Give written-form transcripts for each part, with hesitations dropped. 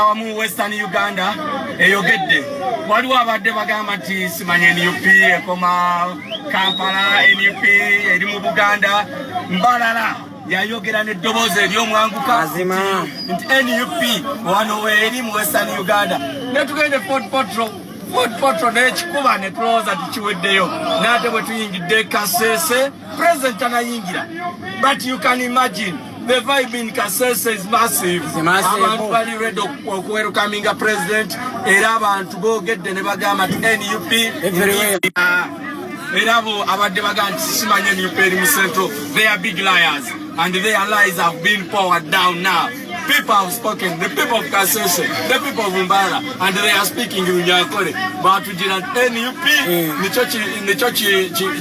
wamu Western Uganda eyogedde waliwo abadde bagamba nti simanye NUP ekoma Kampala NUP eri mu Buganda Mbalala yayogera n'eddoboozi ery'omwanguka nti NUP wano weeri mu Western Uganda netugende Fort Potro n'ekikuba ne tulowooza tukiweddeyo n'ate bwe tuyingidde Kasese president anayingira but you can imagine the vibe in Kasese is massive. Abantu bali ready welcoming a president era abantu boogedde ne bagamba nti NUP everywhere. Era abo abadde bagamba nti simanye NUP eri mu Central. They are big liars and their lies have been powered down now. People have spoken, the people of Kasese, the people of Umbara, and they are speaking in Nyakore. But to Jiran NUP, Nicho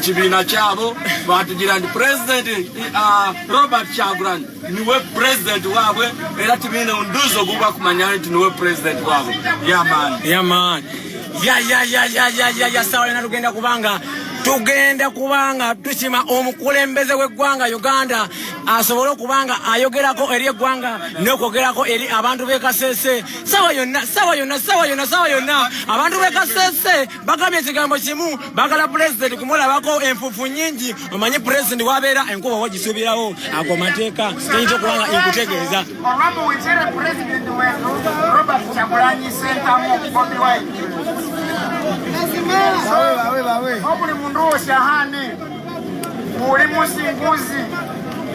Chibina Chabo, but to Jiran President Robert Chagran, New President Wawe, and that means Unduzo Gubak Manyari to New President Wawe. Yeah, man. Yeah, man. Yeah, sorry, not Uganda Kubanga. Tugenda kubanga tuchima omukulembeze w'eggwanga Uganda asobola kubanga ayogerako eri eggwanga n'okwogerako eri abantu b'e Kasese sawa yonna abantu b'e Kasese bagambye ekigambo kimu bagala president kumulabako enfufu nyingi omanyi president wabeera enkuba wagisuubirawo ago mateeka teyinza okubanga enkutegeeza olwambo wekera president wetu Robert Kyagulanyi Sentamu Bobi Obuli mundu oshahane uli musinguzi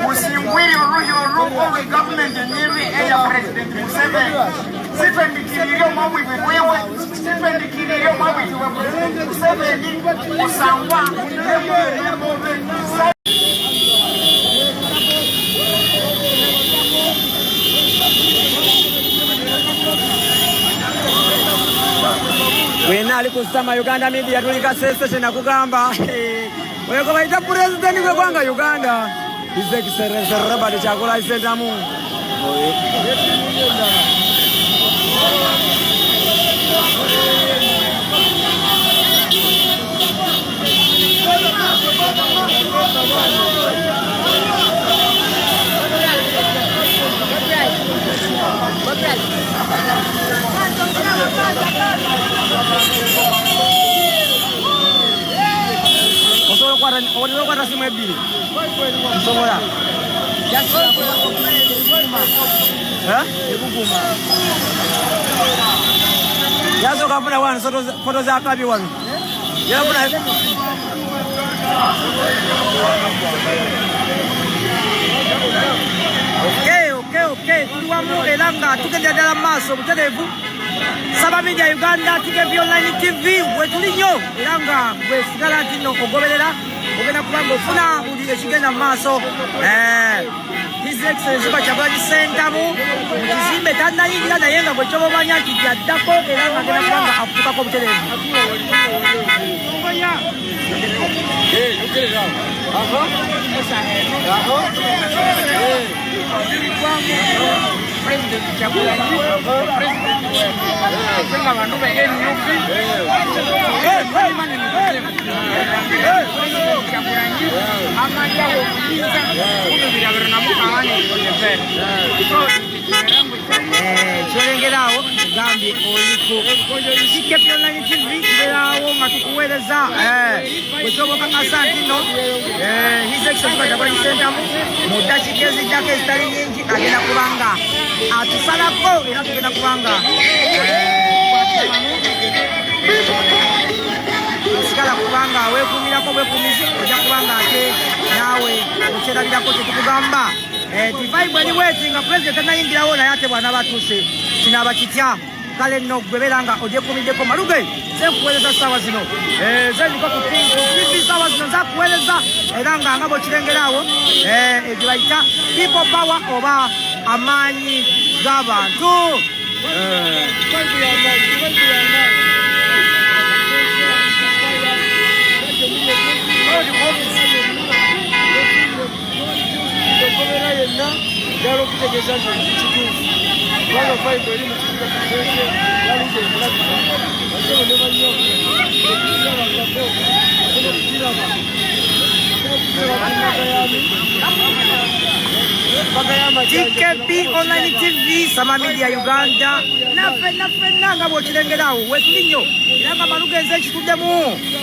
usingwiri olugo lwe government enyevi eya president Museveni sifendikiririo mwabwivi wewe sifendikiririo mwabwivi wa president Museveni usangwa Wena alikusama Uganda media tulika Kasese na kugamba weko baita president we kwanga Uganda His Excellency Robert Kyagulanyi Sentamu Osobola kwata simu ebbiri nsobola yasoka afuna wano foto za kabi wano Okay, tuliwamu era nga tugenda ddala mu maaso butereevu Saba Media Uganda TKB Online TV wetuli nnyo era nga bwe sigala nti nno ogoberera ogenda kubanga ofuna buli ekigenda mu maaso His Excellency Kyagulanyi Sentamu ekizimbe tannayingira naye nga bwe kyoba omanya nti yaddako era nga agenda kubanga afukako butereevu President Kyagulanyi President abantu be NUP Kyagulanyi amajja okuyiza kubirabira namukawani kyolengerawo gambye oliku TKB Online TV kubeerawo nga tukuweereza bwekyoboka asanti no His Excellency Kyagulanyi Sentamu mu ddakiika ezijjako ezitali nyingi agenda kubanga atusalako era tugenda kubanga osigala kubanga weekuumirako bwekuumizi ojja kubanga ate naawe okyerabirako kyetukugamba tivaibu eriweti nga president anayingirawo naye ate bwana batuuse kinaaba kitya kale nno gwebeera nga ogyekuumiddeko maluge zekuweereza saawa zino zendiko ku TV saawa zino zakuweereza era nga bwekirengeraawo egye bayita people power oba amaanyi g'abantu TKB Online TV, Sama Media Uganda. fenna nga bw'okirengerawo wekuli nnyo era nga malugenza ekituddemu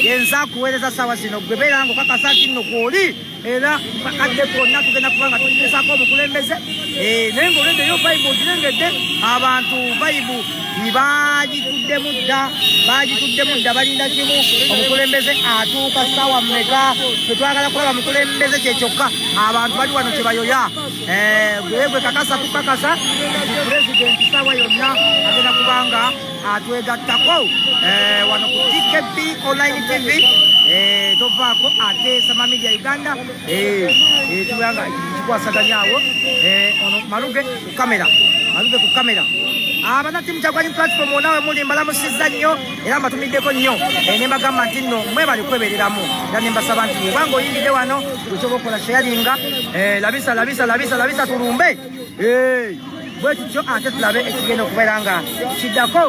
yenza kuweereza ssaawa zino gwe beera nga okakasa nti nno kwoli era kakadde konna tugenda kuba nga tugezaako omukulembeze naye ng'olweddeyo bayibu ogirengedde abantu bayibu bagituddemu dda balinda kimu omukulembeze atuuka ssaawa mmeka tetwagala kulaba mukulembeze kyekyokka abantu bali wano kyebayoya gwe kakasa tukakasa pulezidenti ssaawa yonna agenda kubanga atwegattako wano ku TKB online TV tovaako ate sama media Uganda tubanga kikwasaganyaawo ono maluge ku kamera abana timu Kyagulanyi platform onawe muli mbalamusizza nnyo era mbatumiddeko nnyo ne mbagamba nti nno mwebali kwebereramu era ne mbasaba nti obanga oyingidde wano osobola okukola sharinga labisa tulumbe bwe tutyo ate tulabe ekigenda okubeera nga kiddako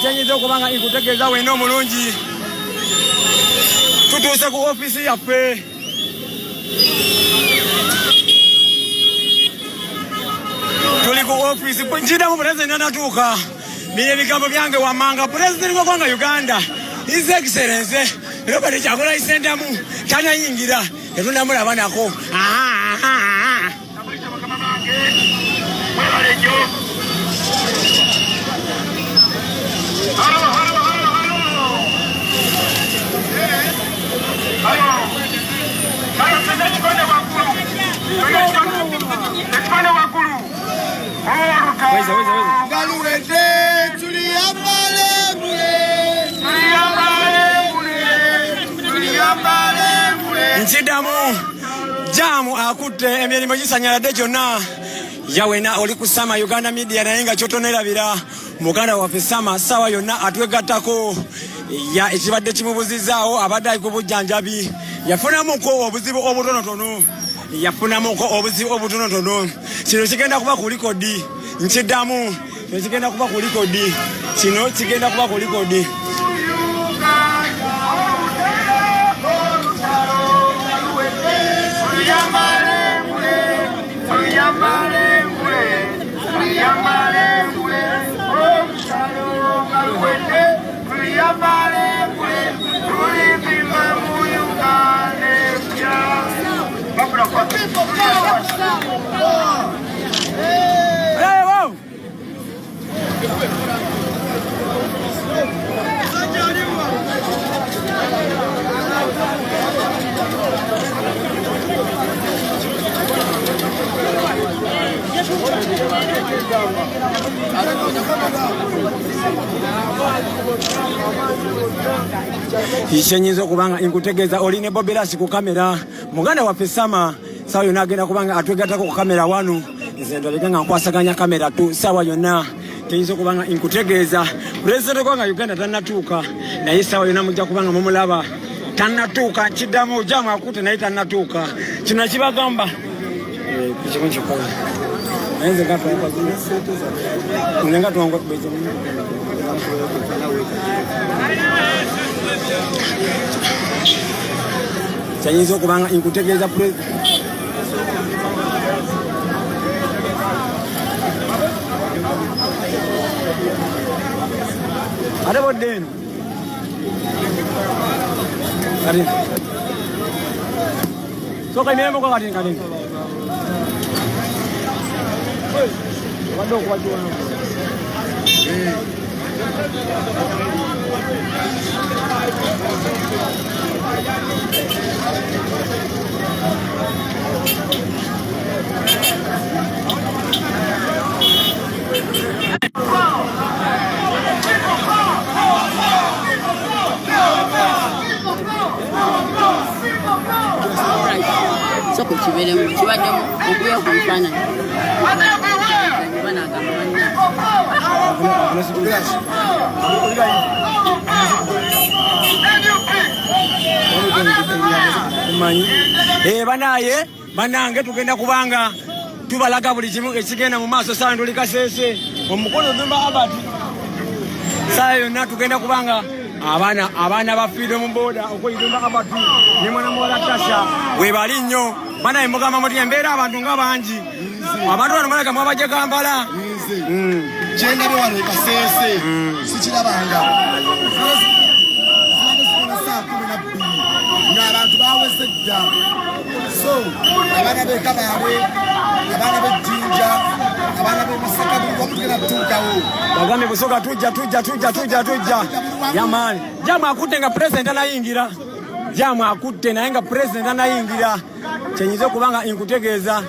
kyenyiza okubanga ikutegeeza wena omulungi tutuuse ku ofisi yaffe tuli ku ofisi nkidamu pulezidenti anatuuka bino ebigambo byange wammanga pulezidenti w'eggwanga Uganda His Excellency Robert Kyagulanyi Ssentamu tanayingira tetunnamulaba nako nkidamu jamu akutte emirimu gisanyaladde gyonna yawena oli ku Sama Uganda Media naye nga kyotonerabira muganda waffe Sama ssaawa yonna atwegattako ekibadde kimubuzizaawo abadde ali ku bujjanjabi yafunamuko obuzibu obutonotono kino kigenda kuba ku likodi nkiddamu kigenda kuba ku likodi kino kigenda kuba ku likodi Kishenyizo kubanga inkutegeeza oli ne Bobi ku kamera muganda waffe Sama sawa yonna agenda kubanga atwegattako ku kamera wano nze ndabika nga nkwasaganya kamera tu sawa yonna kiyinza kubanga inkutegeeza pulezidenti w'eggwanga Uganda tannatuuka naye sawa yonna mujja kubanga mumulaba tannatuuka kiddamu jamu akutte naye tannatuuka kino kibagamba kikimu kikola naye nze nga tuwangwa kiyinza okubanga inkutegeeza ate bodde eno kati soka emiremoko kati obadde okuwajiwana ekyo kibeeremu kibaddemu okuya ku bifaananyi banaye banange tugenda kubanga tubalaga buli kimu ekigenda mu maaso saa nduli Kasese omukulu Dumba Abantu saa yonna tugenda kubanga abaana ba Freedom Boda okuyidumba Abantu ne mwana muwala Tasha webali nnyo banaye mugamba muti embeera abantu nga bangi abantu bano malaga mwabaje Kampala kyenda wano Kasese sikirabanga n'abantu baweze dda so abaana b'Ekabaale abaana b'Ejjinja abaana b'Emasaka buli wamu tugenda kutuukawo bagambe busoga tujja yamaani jamu akutte nga president anayingira jamu akutte naye nga president anayingira kyenyiza okubanga nkutegeeza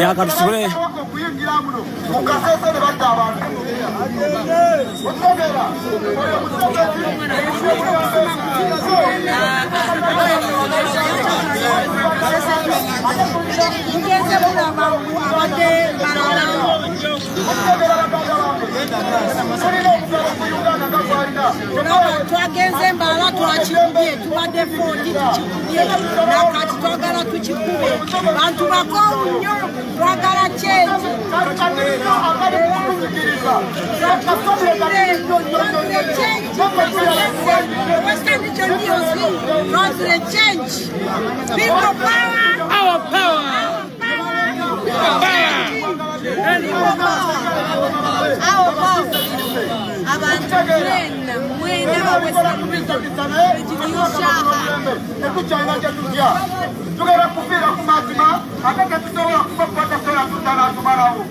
yakatusubule twagenze Mbala twakikubye tubadde 40 tukikubye nakati twagala tukikube bantu bakoowu nnyo twagala kyenji People power, our power. Abantu mwena bawesa tugenda kufiira ku mazima ate tetusobola kubakwatasobola tutanatumalawo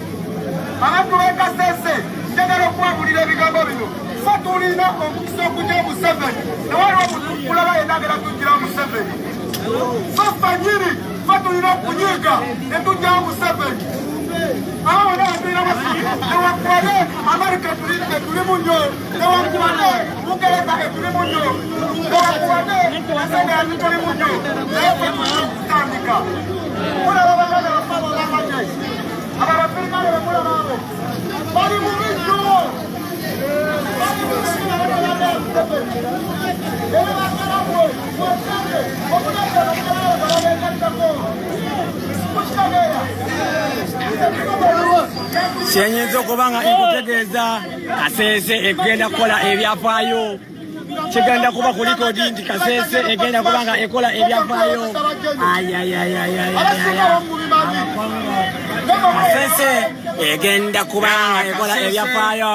abantu b'e Kasese njagala okuwabulira ebigambo bino fe tulina omukisa okujja Museveni newaliwo kulaba yenagera tujjira Museveni fe fanyiri fe tulina okunyiiga ne tujja Museveni awo naatulina newankubadde Amerika etulimu nnyo newankubadde Bugereza etulimu nnyo newankubadde Esengera tulimu nnyo naye fe tutandika mulaba baganda bafabo bamagye abarafirikale bemulaba abo bali mu bijjo kyenyiza okubanga nkutegeeza Kasese egenda kukola ebyafaayo kigenda kuba ku likodi nti Kasese egenda kubanga ekola ebyafaayo Kasese egenda kubanga ekola ebyafaayo